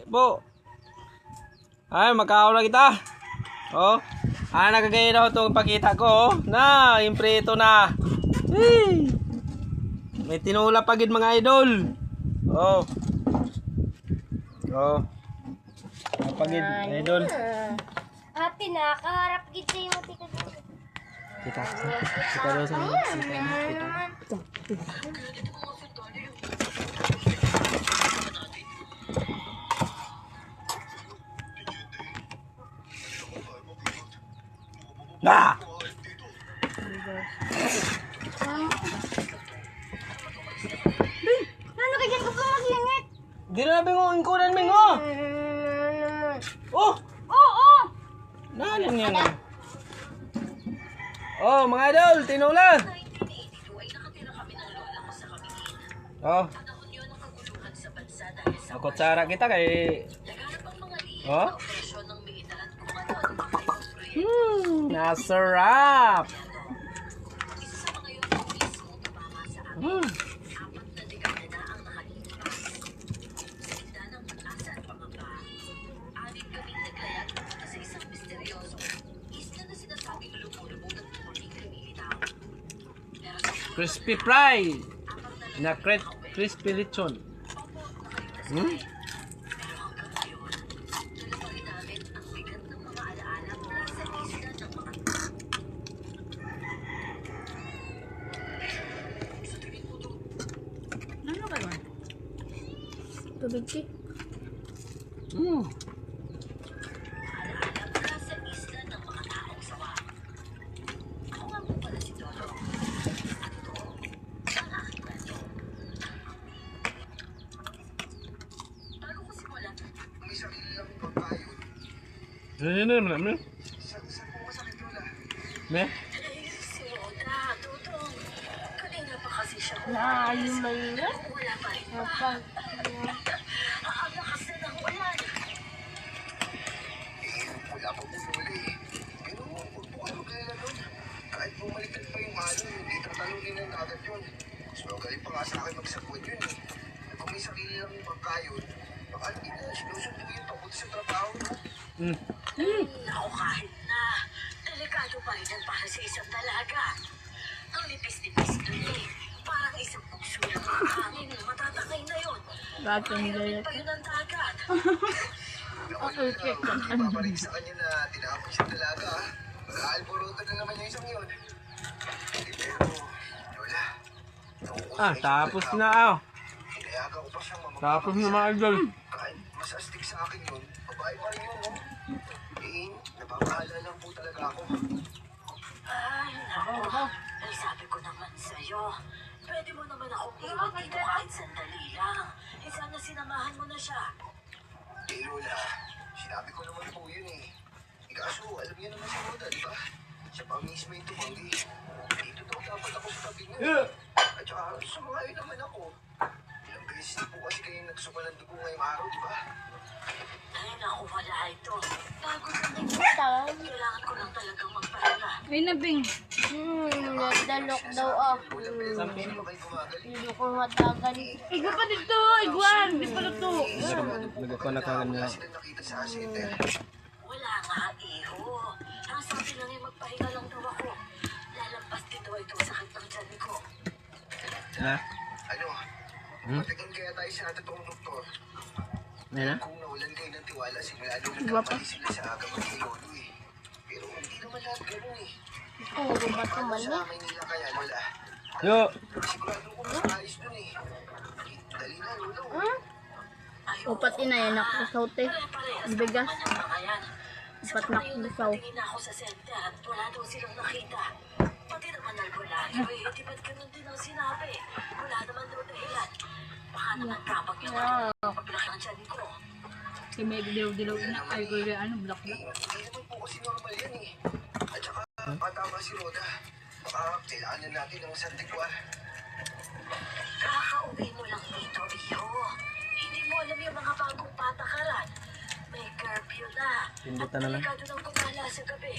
Po. Ay, magkakaula kita. Oh. Nagagaya na itong pakita ko. Na, yung prito na. Hey. May tinula pagid mga idol. Oh. Oh. Pagid, idol. Ate, nakaharap kita yung mati ko. Kita. Kita daw sa mga. Kita. Nah. Ano kaya ko pa maglingit? Di na bingung kunan bingo. Oh, Oo! nanan yan. Oh, mga idol, tinula. Oh. Ako tsara kita kay. Oh. Nasarap. Crispy fry na crispy lechon. Ano ba yun? Tubig ki. Ano? Me? Naalim na yun. Napag. Wala pa bumuli. Pero huwag po kayo maglala nun. Kahit bumaliktad pa yung halo, hindi tatalungin ng agad yun. Mas magaling pa nga sa akin magsabot yun eh. Kung may sarili lang yung pagkayon, baka hindi na sinusundo yung pabuti sa trabaho mo. Ako kahit na delikado pa rin para sa isang dalaga. Ang lipis-lipis dun eh. Parang isang bugso ng hangin. Matatakay na yun. Gagawin Pa yun ang dagat. Napaparig sa kanya na tinapos siyang dalaga. Mag-aalborotan na naman yung isang yun. Pero, Lola. Tapos na Hinayagan ko pa siyang Tapos na mga idol. Kahit mas astig sa akin yun, babae pa rin yun, no? Napapahala lang po talaga ako. Ay, naku. Ay, sabi ko naman sa'yo. Pwede mo naman akong iwan dito kahit sandali lang. Eh, sana sinamahan mo na siya. Lola, sinabi ko naman po yun eh. Kaso, alam niyo naman si Roda, di ba? Siya pa mismo yung tumanggi. Dito daw dapat ako sa tabi niya. At saka, sumangayon naman ako. Ilang beses na po kasi kayo nagsuka ng dugo ngayong araw, di ba? Ay, naku, wala ito. Pagod na din. Tawag. Kailangan ko lang talagang magpahinga. Ay, nabing. Nagdalok daw ako. Hindi ba kayo gumagaling? Hindi ko matagal. Igwa pa dito. Igwan. Di pa luto. Nagkakalakaran na. Sila nakita sa center. Wala nga, iho. Ang sabi lang ay magpahinga lang daw ako. Lalampas dito ito sa sakit ng tiyan ko. Na? Ano? Matagal kaya tayo sa totoong doktor. Ano? Kung nawalan kayo ng tiwala, simula nung nagkamali sila sa aga mag-iolo eh. Pero hindi naman lahat ganun eh. Oo, ba't Paano naman sa eh? Maynila kaya, Lola? Yo. Sigurado ko mas ayos dun eh. Dali na, Lola. Upat inayan ako sa saute. Pare-parehas Bigas. naman ang mga yan. Upat Sa na ngayon, kusaw. nagpatingin ako sa center at wala daw silang nakita. Pati naman albularyo eh, di ba't ganun din ang sinabi? Wala naman daw dahilan. Baka naman kapag yung paglaki ng tiyan ko. Si may dilaw-dilaw na. Ay, ko ano, black. Hindi naman po kasi normal yan eh. At saka, patama si Roda. Baka kailangan na natin ng santigwar. Kakauwi mo lang dito, iho. Hindi mo alam yung mga bagong patakaran. May curfew na. Pindutan na lang. At delikado ng gumala sa gabi.